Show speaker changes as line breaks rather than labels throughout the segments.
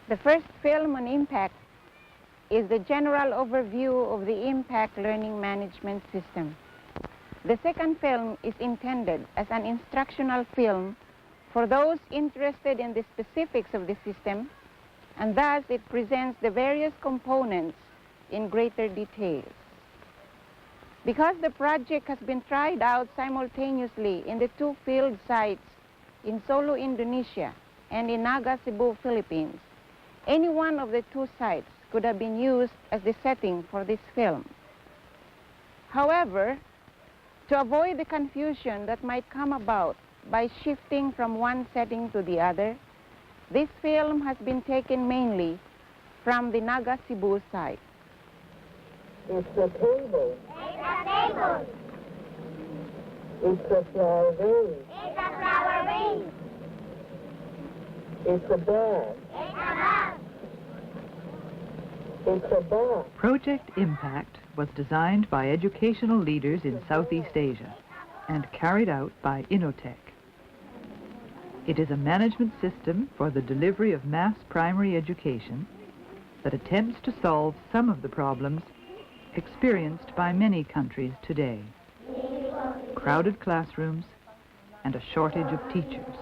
The first film on impact is the general overview of the impact learning management system. The second film is intended as an instructional film for those interested in the specifics of the system, and thus it presents the various components in greater detail. Because the project has been tried out simultaneously in the two field sites in Solo, Indonesia, and in Naga, Cebu, Philippines, any one of the two sites could have been used as the setting for this film. However, to avoid the confusion that might come about by shifting from one setting to the other, this film has been taken mainly from the Naga, Cebu site.
It's a table.
It's a table.
It's a flower vase.
It's a flower vase.
It's a bag.
It's a bag.
It's a box.
Project Impact was designed by educational leaders in Southeast Asia and carried out by Innotech. It is a management system for the delivery of mass primary education that attempts to solve some of the problems experienced by many countries today. Crowded classrooms and a shortage of teachers.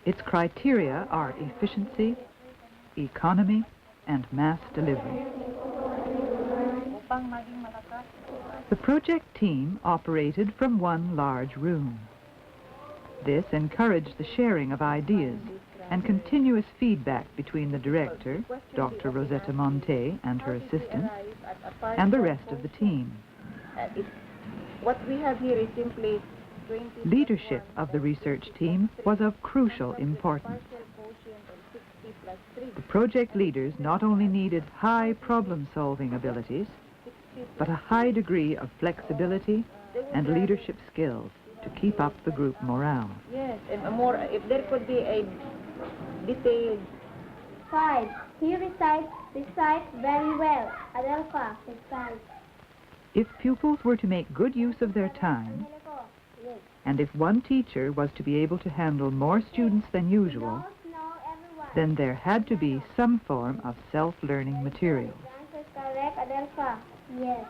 Its criteria are efficiency, economy, and mass delivery. The project team operated from one large room. This encouraged the sharing of ideas and continuous feedback between the director, Dr. Rosetta Monte, and her assistant, and the rest of the team.
What we have here is simply
Leadership of the research team was of crucial importance. The project leaders not only needed high problem-solving abilities, but a high degree of flexibility and leadership skills to keep up the group morale.
Yes, and more, if there could be a detailed...
5. He recites very well. Adelpha recites.
If pupils were to make good use of their time, and if one teacher was to be able to handle more students than usual, then there had to be some form of self-learning materials.
Answer correct, Adelpha. Yes.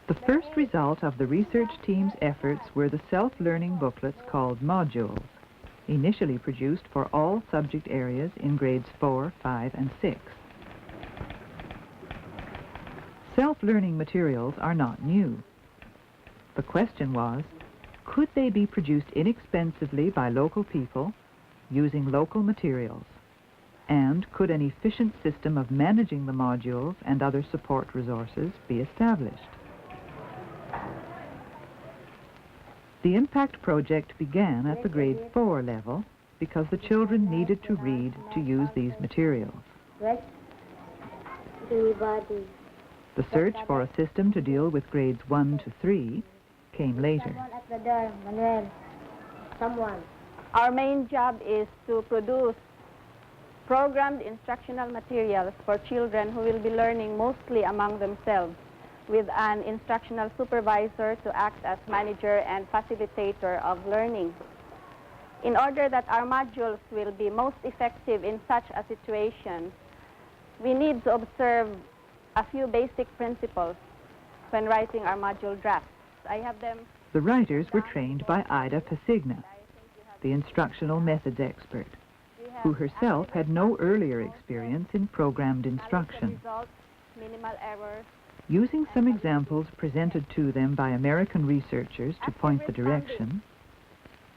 The first result of the research team's efforts were the self-learning booklets called modules, initially produced for all subject areas in grades 4, 5, and 6. Self-learning materials are not new. The question was, could they be produced inexpensively by local people using local materials? And could an efficient system of managing the modules and other support resources be established? The impact project began at the grade 4 level because the children needed to read to use these materials. The search for a system to deal with grades 1 to 3 came later.
At the door, Manuel. Someone.
Our main job is to produce programmed instructional materials for children who will be learning mostly among themselves, with an instructional supervisor to act as manager and facilitator of learning. In order that our modules will be most effective in such a situation, we need to observe a few basic principles when writing our module drafts. I have them.
The writers were trained by Ida Pasigna, the instructional methods expert, who herself had no earlier experience in programmed instruction.
Minimal errors.
Using some examples presented to them by American researchers to point the direction,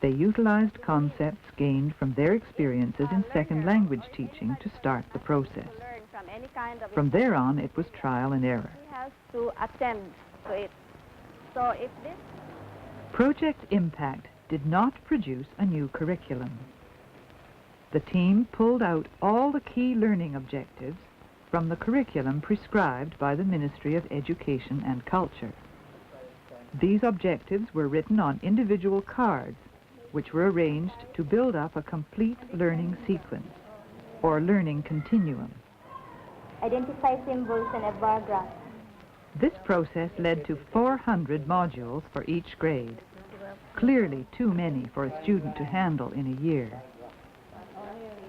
they utilized concepts gained from their experiences in second language teaching to start the process. From there on, it was trial and error.
He has to attend to it. So if this
Project Impact did not produce a new curriculum. The team pulled out all the key learning objectives from the curriculum prescribed by the Ministry of Education and Culture. These objectives were written on individual cards, which were arranged to build up a complete learning sequence, or learning continuum.
Identify symbols in a bar graph.
This process led to 400 modules for each grade, clearly too many for a student to handle in a year.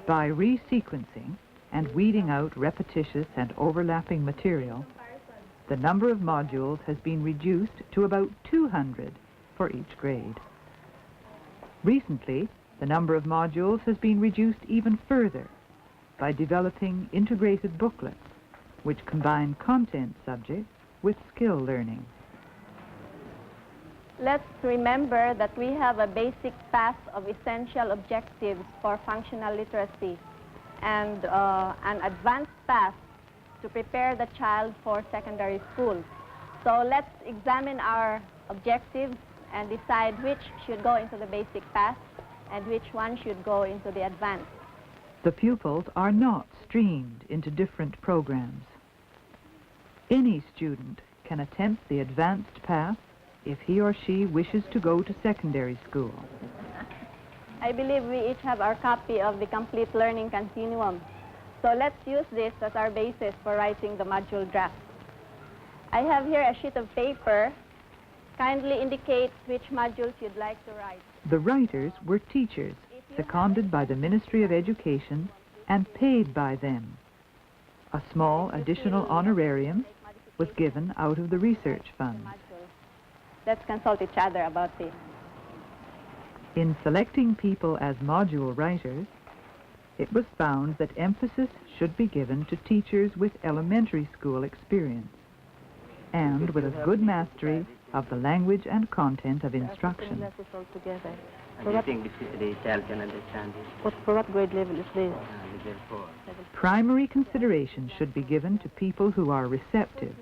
By resequencing and weeding out repetitious and overlapping material, the number of modules has been reduced to about 200 for each grade. Recently, the number of modules has been reduced even further by developing integrated booklets which combine content subjects with skill learning.
Let's remember that we have a basic path of essential objectives for functional literacy and an advanced path to prepare the child for secondary school. So let's examine our objectives and decide which should go into the basic path and which one should go into the advanced.
The pupils are not streamed into different programs. Any student can attempt the advanced path if he or she wishes to go to secondary school.
I believe we each have our copy of the Complete Learning Continuum. So let's use this as our basis for writing the module draft. I have here a sheet of paper. Kindly indicate which modules you'd like to write.
The writers were teachers, seconded by the Ministry of Education and paid by them. A small additional honorarium was given out of the research funds.
Let's consult each other about this.
In selecting people as module writers, it was found that emphasis should be given to teachers with elementary school experience and with a good mastery of the language and content of instruction.
Do you think the child can understand it?
For what grade level is this?
Level 4.
Primary consideration should be given to people who are receptive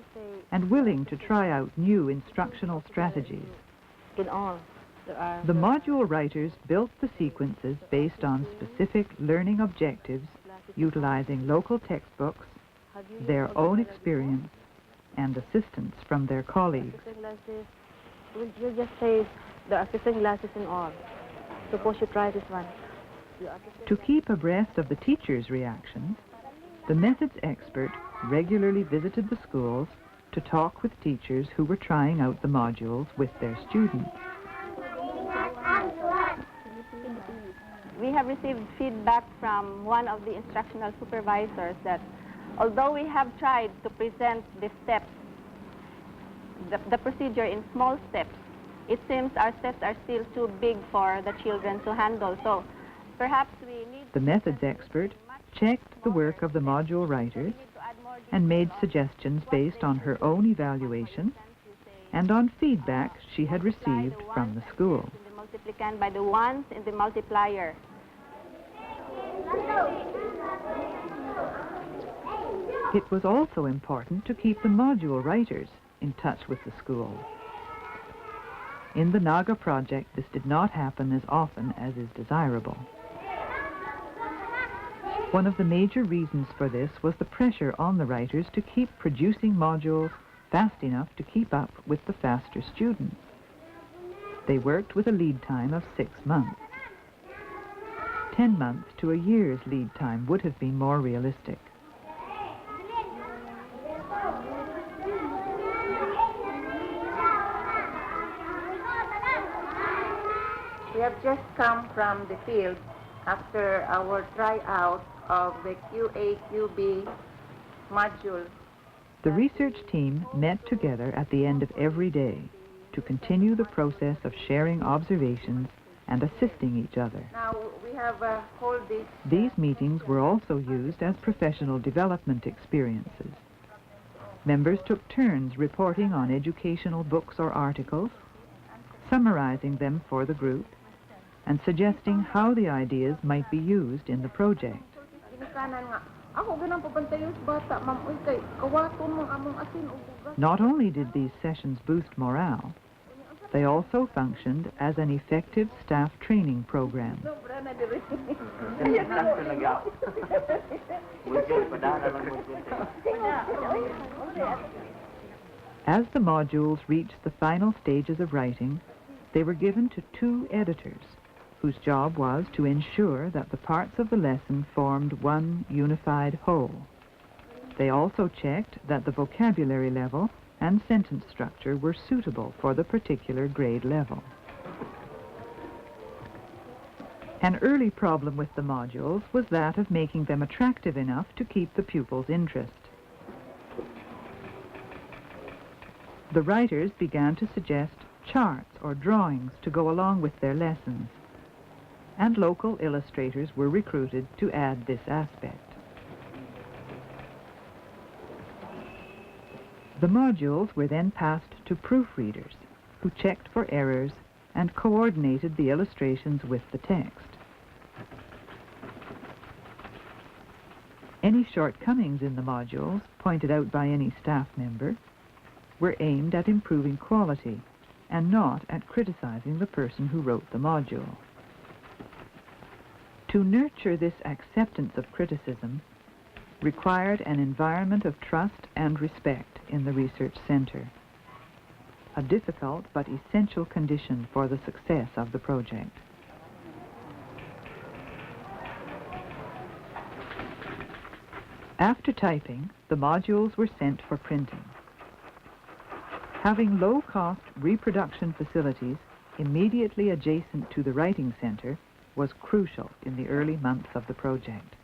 and willing to try out new instructional strategies.
In all, there are...
The module writers built the sequences based on specific learning objectives, utilizing local textbooks, their own experience, and assistance from their colleagues.
You just say there are 15 classes in all. Suppose you try this one.
To keep abreast of the teachers' reactions, the methods expert regularly visited the schools to talk with teachers who were trying out the modules with their students.
We have received feedback from one of the instructional supervisors that although we have tried to present the steps, the procedure in small steps, it seems our steps are still too big for the children to handle. So perhaps we need...
The methods expert checked the work of the module writers and made suggestions based on her own evaluation and on feedback she had received from the school.
The multiplicand by the ones in the multiplier.
It was also important to keep the module writers in touch with the school. In the Naga project, this did not happen as often as is desirable. One of the major reasons for this was the pressure on the writers to keep producing modules fast enough to keep up with the faster students. They worked with a lead time of 6 months. 10 months to a year's lead time would have been more realistic.
We have just come from the field after our tryout of the QA-QB module.
The research team met together at the end of every day to continue the process of sharing observations and assisting each other.
Now we have hold this.
These meetings were also used as professional development experiences. Members took turns reporting on educational books or articles, summarizing them for the group, and suggesting how the ideas might be used in the project. Not only did these sessions boost morale, they also functioned as an effective staff training program. As the modules reached the final stages of writing, they were given to 2 editors, whose job was to ensure that the parts of the lesson formed one unified whole. They also checked that the vocabulary level and sentence structure were suitable for the particular grade level. An early problem with the modules was that of making them attractive enough to keep the pupils' interest. The writers began to suggest charts or drawings to go along with their lessons, and local illustrators were recruited to add this aspect. The modules were then passed to proofreaders, who checked for errors and coordinated the illustrations with the text. Any shortcomings in the modules, pointed out by any staff member, were aimed at improving quality and not at criticizing the person who wrote the module. To nurture this acceptance of criticism required an environment of trust and respect in the research center, a difficult but essential condition for the success of the project. After typing, the modules were sent for printing. Having low-cost reproduction facilities immediately adjacent to the writing center was crucial in the early months of the project.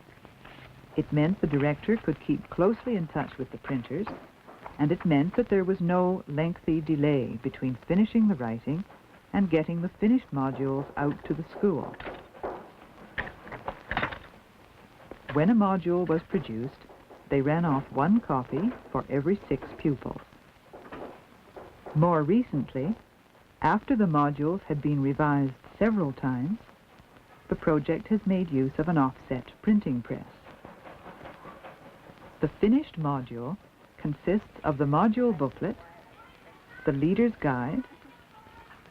It meant the director could keep closely in touch with the printers, and it meant that there was no lengthy delay between finishing the writing and getting the finished modules out to the school. When a module was produced, they ran off one copy for every 6 pupils. More recently, after the modules had been revised several times, the project has made use of an offset printing press. The finished module consists of the module booklet, the leader's guide,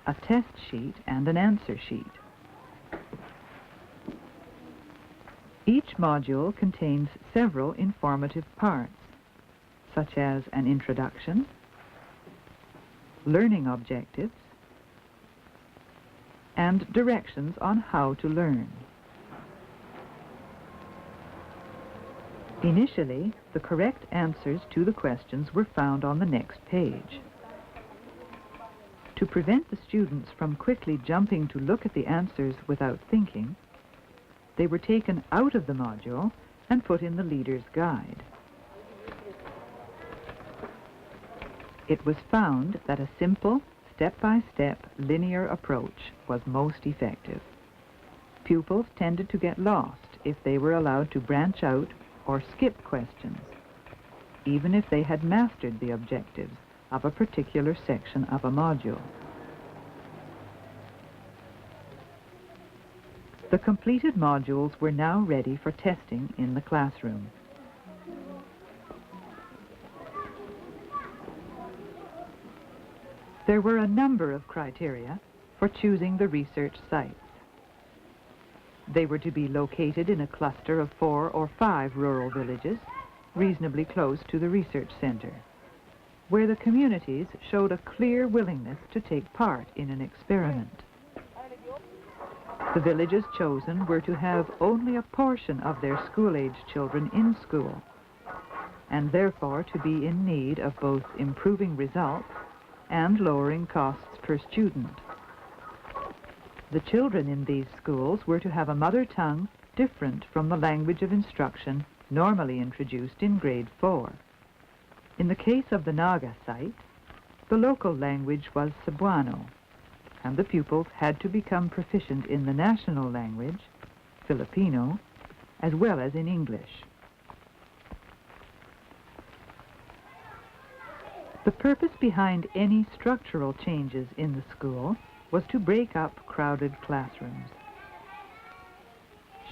a test sheet, and an answer sheet. Each module contains several informative parts, such as an introduction, learning objectives, and directions on how to learn. Initially, the correct answers to the questions were found on the next page. To prevent the students from quickly jumping to look at the answers without thinking, they were taken out of the module and put in the leader's guide. It was found that a simple, step-by-step linear approach was most effective. Pupils tended to get lost if they were allowed to branch out or skip questions, even if they had mastered the objectives of a particular section of a module. The completed modules were now ready for testing in the classroom. There were a number of criteria for choosing the research sites. They were to be located in a cluster of 4 or 5 rural villages, reasonably close to the research center, where the communities showed a clear willingness to take part in an experiment. The villages chosen were to have only a portion of their school-age children in school, and therefore to be in need of both improving results and lowering costs per student. The children in these schools were to have a mother tongue different from the language of instruction normally introduced in grade 4. In the case of the Naga site, the local language was Cebuano, and the pupils had to become proficient in the national language, Filipino, as well as in English. The purpose behind any structural changes in the school was to break up crowded classrooms.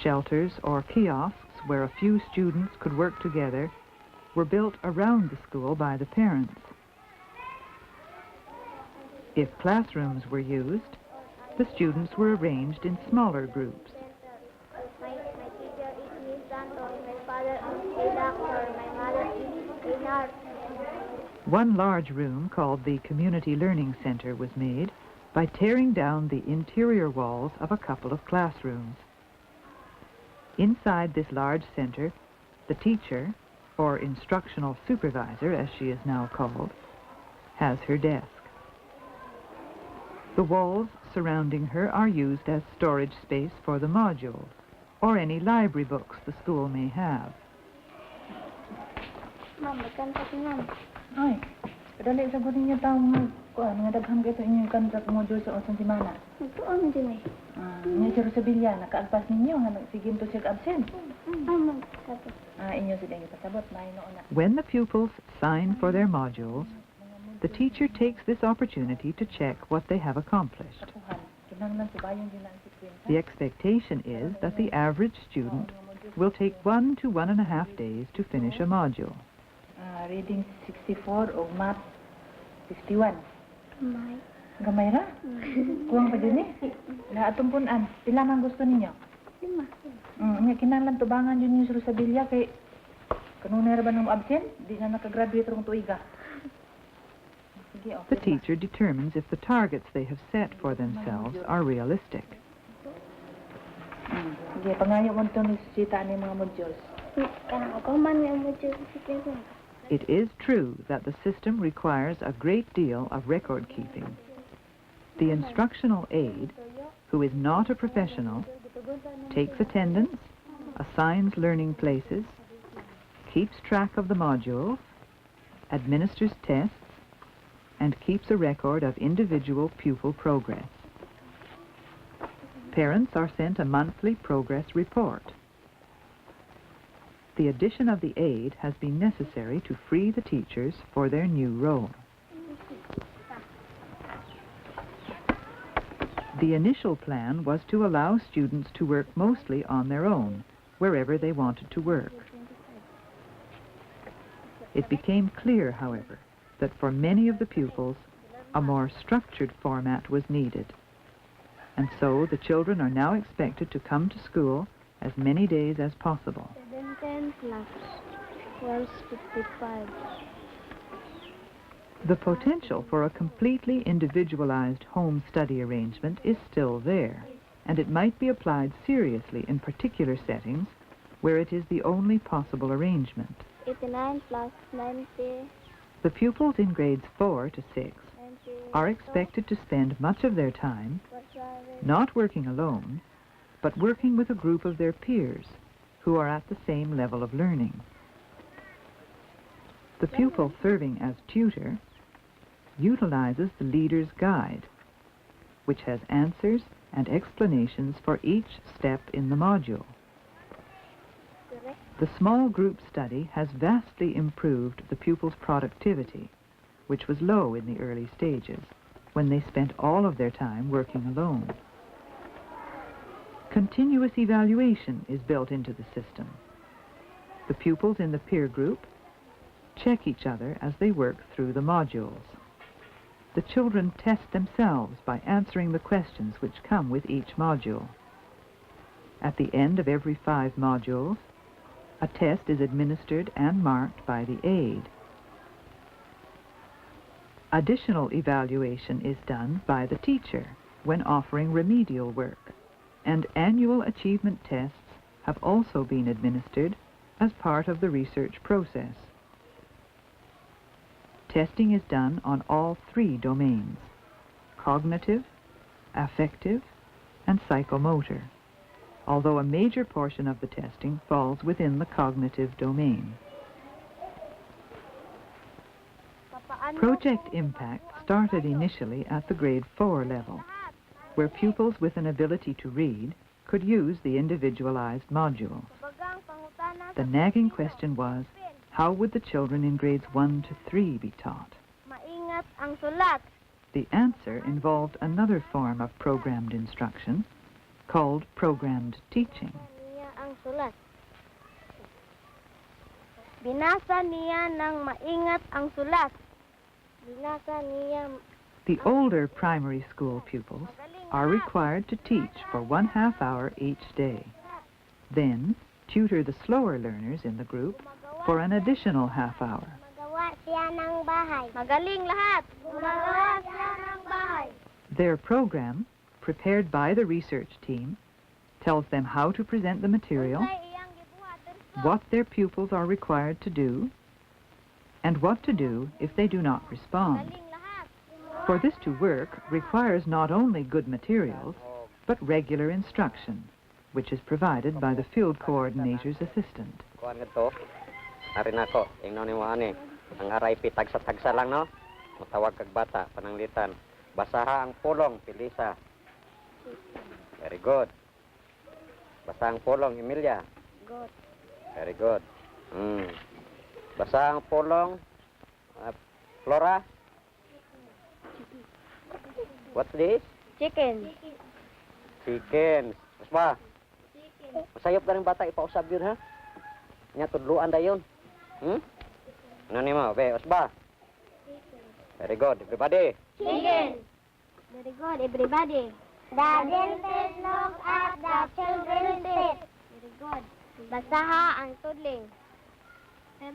Shelters or kiosks where a few students could work together were built around the school by the parents. If classrooms were used, the students were arranged in smaller groups.
My teacher is Miss Santos, my father is a doctor, my mother is a nurse.
One large room called the Community Learning Center was made by tearing down the interior walls of a couple of classrooms. Inside this large center, the teacher, or instructional supervisor as she is now called, has her desk. The walls surrounding her are used as storage space for the modules, or any library books the school may have.
Ma'am, magkanta si ma'am.
Ay, kadali sa gudin niya tao nga daghang ito inyong kantat module sa osang simana.
Nagtuon din eh.
Nga si Rosabilia, nakaalpas ninyo, nga nagsigim to siya absent.
Ma'am, magkanta.
Inyo sila yung pasabot, mahinoon na.
When the pupils sign for their modules, the teacher takes this opportunity to check what they have accomplished.
Kapuhan, kinahanglan subayon din ang sikwenta.
The expectation is that the average student will take 1 to 1.5 days to finish a module.
Reading 64 o math 51.
Kamay.
Gamay ra? Kuwang pa din eh. Naatong punan, pila man gusto ninyo?
5.
Nga kinahanglan tubangan yun yung Rosabilia kay kanunay ra ba nang absent? Di na nakagraduate rong tuiga. Sige, okay.
The teacher determines if the targets they have set for themselves are realistic.
Sige, pangayo mo ito nisita ni mga modules.
Kanang ako man may module sa sikwenta.
It is true that the system requires a great deal of record keeping. The instructional aide, who is not a professional, takes attendance, assigns learning places, keeps track of the modules, administers tests, and keeps a record of individual pupil progress. Parents are sent a monthly progress report. The addition of the aide has been necessary to free the teachers for their new role. The initial plan was to allow students to work mostly on their own, wherever they wanted to work. It became clear, however, that for many of the pupils, a more structured format was needed. And so the children are now expected to come to school as many days as possible.
710 plus 1255.
The potential for a completely individualized home study arrangement is still there, and it might be applied seriously in particular settings where it is the only possible arrangement.
89 plus 90.
The pupils in grades 4 to 6 are expected to spend much of their time not working alone, but working with a group of their peers who are at the same level of learning. The pupil serving as tutor utilizes the leader's guide, which has answers and explanations for each step in the module. The small group study has vastly improved the pupils' productivity, which was low in the early stages, when they spent all of their time working alone. Continuous evaluation is built into the system. The pupils in the peer group check each other as they work through the modules. The children test themselves by answering the questions which come with each module. At the end of every 5 modules, a test is administered and marked by the aide. Additional evaluation is done by the teacher when offering remedial work, and annual achievement tests have also been administered as part of the research process. Testing is done on all 3 domains: cognitive, affective, and psychomotor, although a major portion of the testing falls within the cognitive domain. Project Impact started initially at the grade 4 level, where pupils with an ability to read could use the individualized modules. The nagging question was, how would the children in grades 1 to 3 be taught?
Maingat ang sulat.
The answer involved another form of programmed instruction called programmed teaching.
Niya ang sulat. Binasa niya ng maingat ang sulat. Binasa niya.
The older primary school pupils are required to teach for 1/2 hour each day. Then, tutor the slower learners in the group for an additional 1/2 hour.
Magawa siya ng bahay. Magaling lahat. Magawa siya ng bahay.
Their program, prepared by the research team, tells them how to present the material, what their pupils are required to do, and what to do if they do not respond.
Magaling lahat.
For this to work requires not only good materials, but regular instruction, which is provided by the field coordinator's assistant.
Kuan ngadto. Ari nako, ingnon nimo ani. Ang aray pitagsa-tagsa lang no. Matawag kag bata pananglitan. Basaha ang pulong, Pilisa. Very good. Basa ang pulong, Emilia.
Good.
Very good. Basa ang pulong, Flora. What's this?
Chicken.
Chicken. Mas ba? Masayop ka rin bata, ipausab yun ha? Nya tudluan da yun. Ano ni mo? Be, usba? Very good, everybody.
Chicken. Very good, everybody. The dentist looks at the children's teeth. Very good. Basaha ang tudling.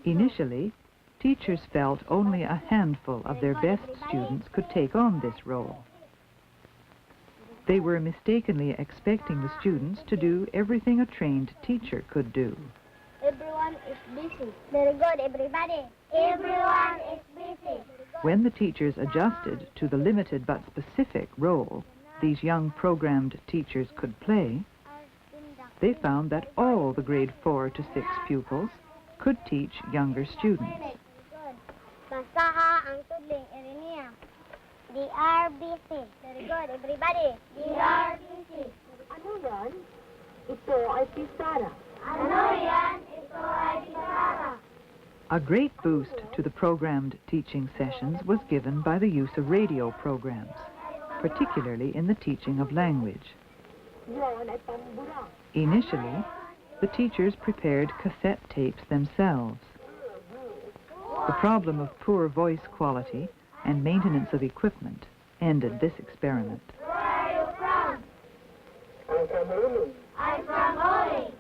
Initially, teachers felt only a handful of their best students could take on this role. They were mistakenly expecting the students to do everything a trained teacher could do.
Everyone is busy. Very good, everybody. Everyone is busy.
When the teachers adjusted to the limited but specific role these young programmed teachers could play, they found that all the grade 4 to 6 pupils could teach younger students.
Basaha ang tudling, Irinia. They are busy. Very good, everybody. They are busy.
Ano yan? Ito ay pisara.
Ano yan? Ito ay pisara.
A great boost to the programmed teaching sessions was given by the use of radio programs, particularly in the teaching of language.
Yan ay pambura.
Initially, the teachers prepared cassette tapes themselves. The problem of poor voice quality and maintenance of equipment ended this experiment.
Where are you from?
I'm from Uli.
I'm from Oli.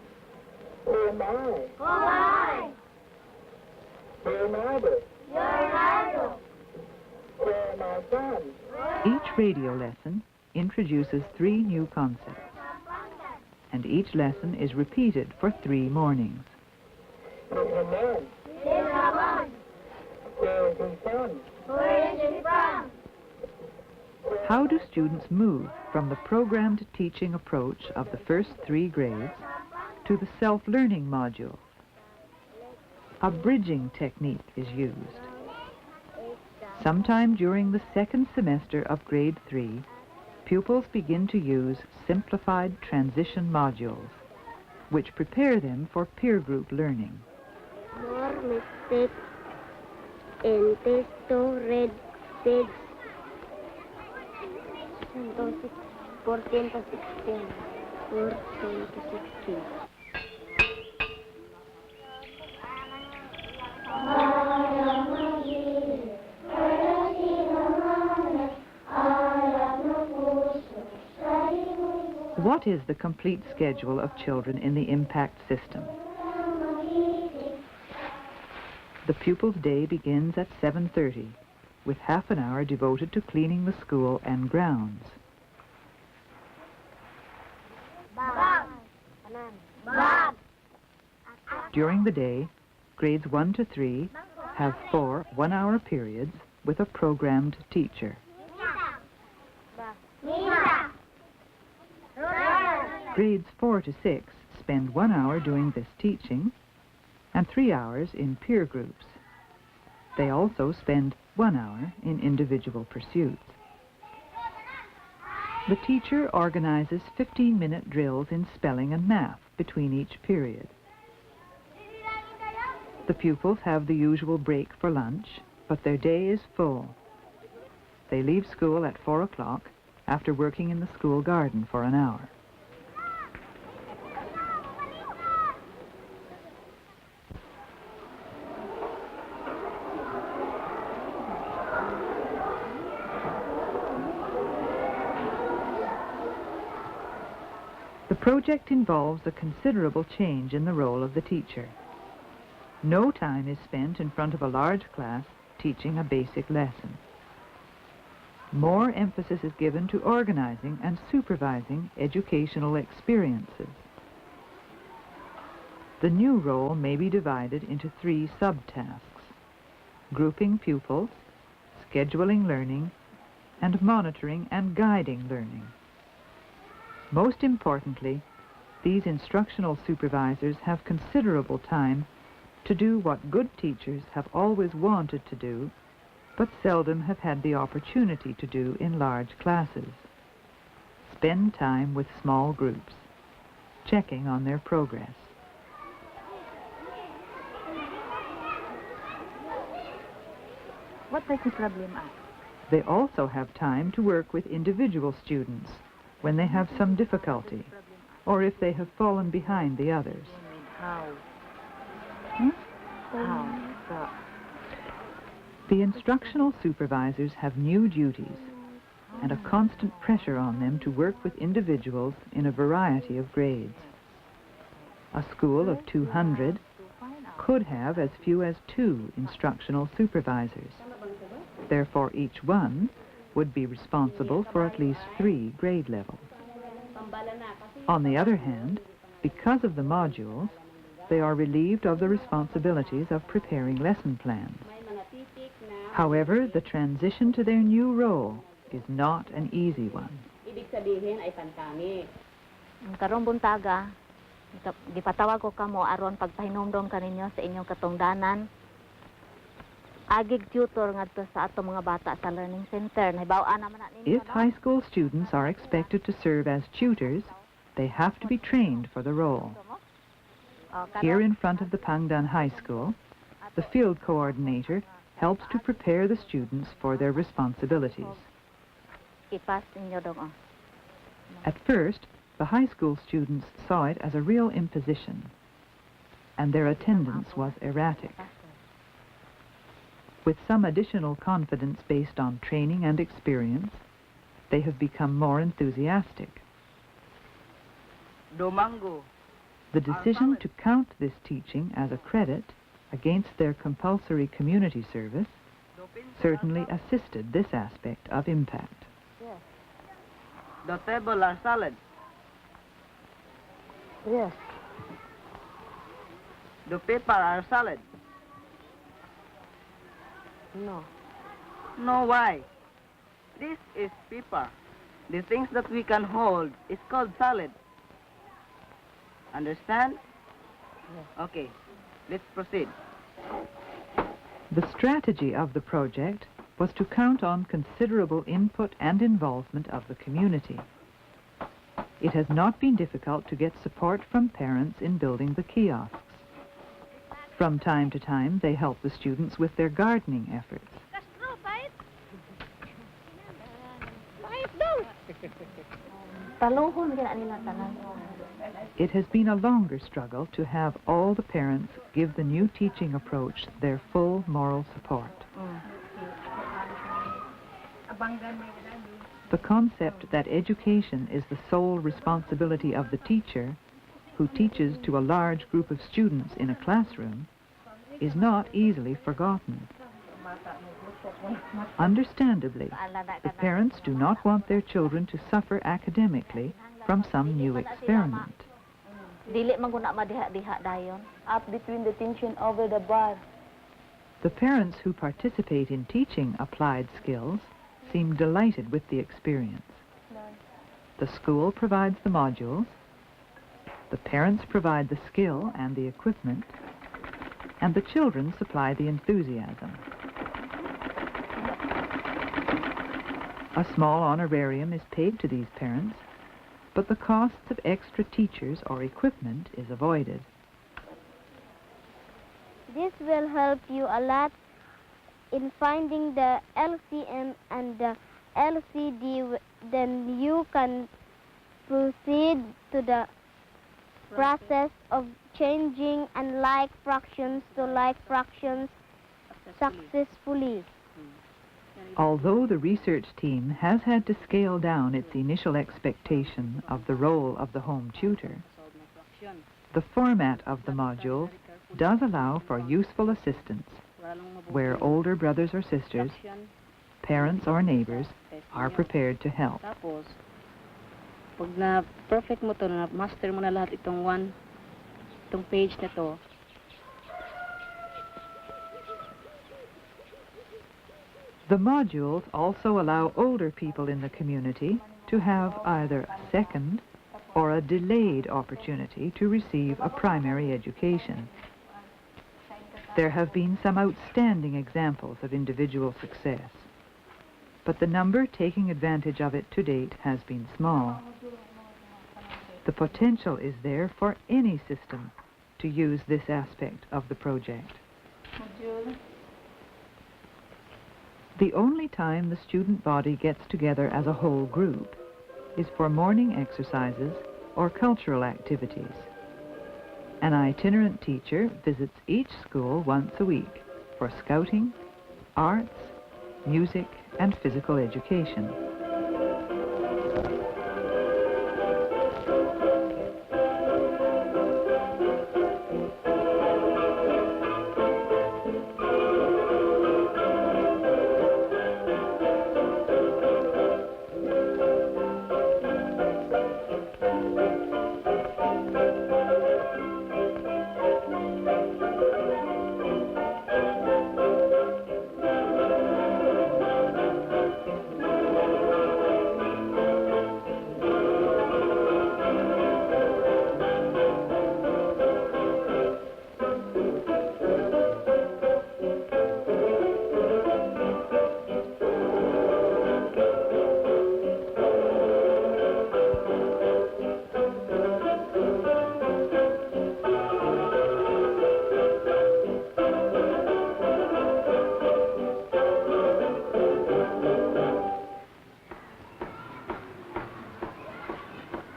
Who am I?
Who am I?
Leonardo.
You're Nardo.
Where am I from?
Each radio lesson introduces 3 new concepts, and each lesson is repeated for 3 mornings.
Ramon.
He's Ramon.
Where is he from?
Where is he from?
How do students move from the programmed teaching approach of the first 3 grades to the self-learning module? A bridging technique is used. Sometime during the 2nd semester of grade 3, pupils begin to use simplified transition modules, which prepare them for peer group learning.
More mistakes in texto red page 14 to 16. 14 to 16.
What is the complete schedule of children in the impact system? The pupil's day begins at 7:30, with half an hour devoted to cleaning the school and grounds.
Bob. Bob.
During the day, grades 1 to 3 have 4 one-hour periods with a programmed teacher.
Misa.
Grades 4 to 6 spend 1 hour doing this teaching and 3 hours in peer groups. They also spend 1 hour in individual pursuits. The teacher organizes 15-minute drills in spelling and math between each period. The pupils have the usual break for lunch, but their day is full. They leave school at 4 o'clock after working in the school garden for an hour. The project involves a considerable change in the role of the teacher. No time is spent in front of a large class teaching a basic lesson. More emphasis is given to organizing and supervising educational experiences. The new role may be divided into 3 subtasks: grouping pupils, scheduling learning, and monitoring and guiding learning. Most importantly, these instructional supervisors have considerable time to do what good teachers have always wanted to do, but seldom have had the opportunity to do in large classes. Spend time with small groups, checking on their progress.
What type of problem are?
They also have time to work with individual students when they have some difficulty, or if they have fallen behind the others.
How? How?
The instructional supervisors have new duties and a constant pressure on them to work with individuals in a variety of grades. A school of 200 could have as few as 2 instructional supervisors. Therefore, each one would be responsible for at least 3 grade levels. On the other hand, because of the modules, they are relieved of the responsibilities of preparing lesson plans. However, the transition to their new role is not an easy one.
Karong buntaga, gipatawag ko kamo aron pagpahinomdom kaninyo sa inyong katungdanan. Agig tutor ngadto sa ato mga bata sa learning center. Nahibaw-an naman na ninyo.
If high school students are expected to serve as tutors, they have to be trained for the role. Here in front of the Pangdan High School, the field coordinator helps to prepare the students for their responsibilities.
Ipas ninyo dong.
At first, the high school students saw it as a real imposition, and their attendance was erratic. With some additional confidence based on training and experience, they have become more enthusiastic.
Domingo.
The decision to count this teaching as a credit against their compulsory community service certainly assisted this aspect of impact.
The table are solid.
Yes.
The paper are solid.
No.
No, why? This is paper. The things that we can hold is called solid. Understand?
Yes.
Okay, let's proceed.
The strategy of the project was to count on considerable input and involvement of the community. It has not been difficult to get support from parents in building the kiosks. From time to time, they help the students with their gardening efforts. It has been a longer struggle to have all the parents give the new teaching approach their full moral support. The concept that education is the sole responsibility of the teacher, who teaches to a large group of students in a classroom, is not easily forgotten. Understandably, the parents do not want their children to suffer academically from some new experiment.
Dili man guna madiha-diha dayon. Up between the tension over the bar.
The parents who participate in teaching applied skills seem delighted with the experience. The school provides the modules, the parents provide the skill and the equipment, and the children supply the enthusiasm. A small honorarium is paid to these parents, but the costs of extra teachers or equipment is avoided.
This will help you a lot in finding the LCM and the LCD. Then you can proceed to the process of changing unlike fractions to like fractions successfully.
Although the research team has had to scale down its initial expectation of the role of the home tutor, the format of the modules does allow for useful assistance where older brothers or sisters, parents or neighbors are prepared to help.
Tapos, pag na perfect mo to, na master mo na lahat itong page na to,
The modules also allow older people in the community to have either a second or a delayed opportunity to receive a primary education. There have been some outstanding examples of individual success, but the number taking advantage of it to date has been small. The potential is there for any system to use this aspect of the project. The only time the student body gets together as a whole group is for morning exercises or cultural activities. An itinerant teacher visits each school once a week for scouting, arts, music, and physical education.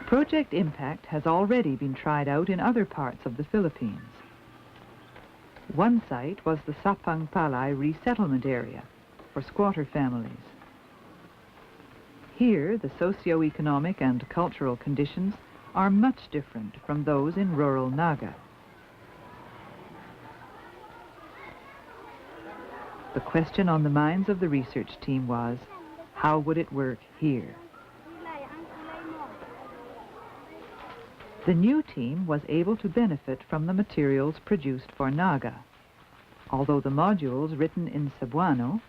Project Impact has already been tried out in other parts of the Philippines. One site was the Sapang Palay resettlement area for squatter families. Here, the socio-economic and cultural conditions are much different from those in rural Naga. The question on the minds of the research team was, how would it work here? The new team was able to benefit from the materials produced for Naga, although the modules written in Cebuano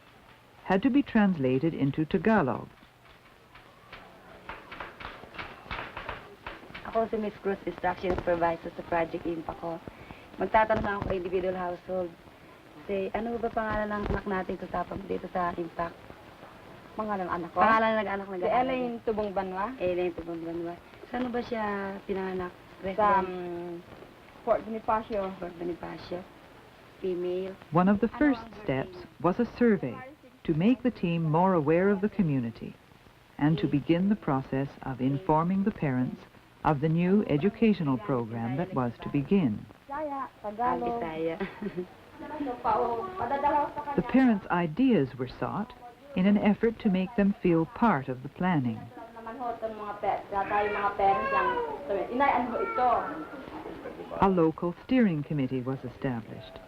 had to be translated into Tagalog.
Ako si Miss Cruz, Instruction Supervisor sa Project Impact ko. Magtatanong lang ako individual household. Say, ano ba pangalan ng anak natin dito sa Impact?
Pangalan ng anak ko?
Pangalan ng anak na
Si Elaine Tubong Banwa.
Elaine Tubong Banwa. Saan ba siya pinanganak?
Sa Fort Bonifacio.
Fort Bonifacio. Female.
One of the first steps was a survey to make the team more aware of the community and to begin the process of informing the parents of the new educational program that was to begin. The parents' ideas were sought in an effort to make them feel part of the planning. A local steering committee was established,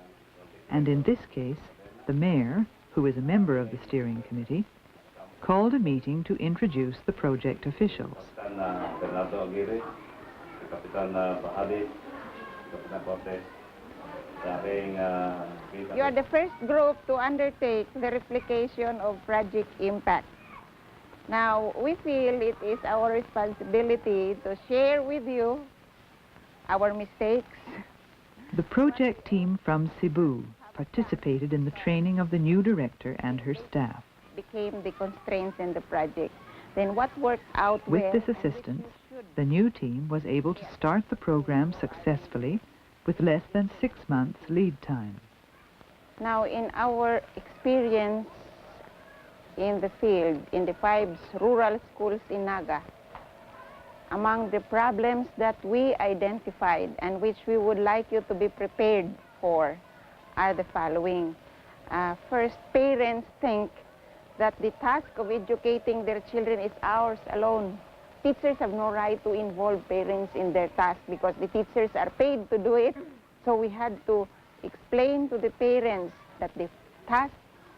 and in this case, the mayor, who is a member of the steering committee, called a meeting to introduce the project officials.
You are the first group to undertake the replication of Project Impact. Now, we feel it is our responsibility to share with you our mistakes.
The project team from Cebu participated in the training of the new director and her staff.
Became the constraints in the project. Then what worked out
With
well,
this assistance, the new team was able to start the program successfully with less than 6 months lead time.
Now, in our experience in the field, in the 5 rural schools in Naga, among the problems that we identified and which we would like you to be prepared for are the following. First, parents think that the task of educating their children is ours alone. Teachers have no right to involve parents in their task because the teachers are paid to do it. So we had to explain to the parents that the task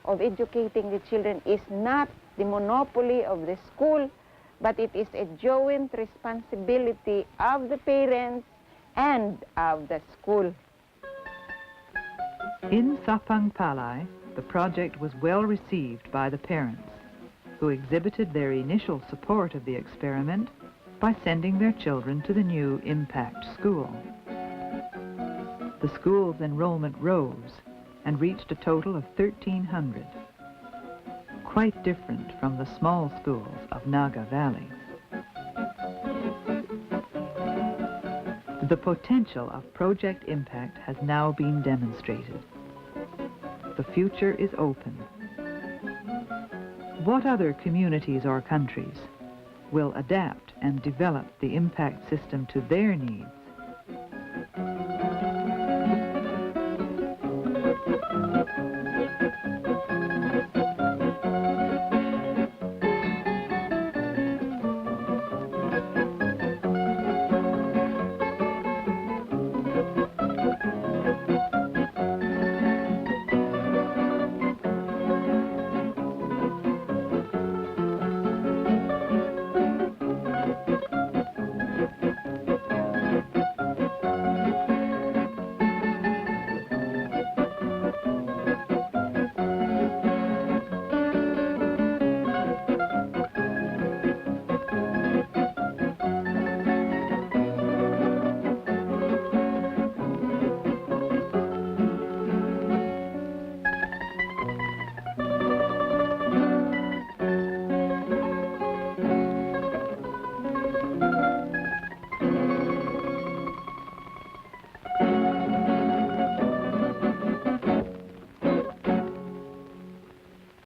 of educating the children is not the monopoly of the school, but it is a joint responsibility of the parents and of the school.
In Sapang Palai, the project was well received by the parents, who exhibited their initial support of the experiment by sending their children to the new Impact School. The school's enrollment rose and reached a total of 1,300, quite different from the small schools of Naga Valley. The potential of Project Impact has now been demonstrated. The future is open. What other communities or countries will adapt and develop the impact system to their needs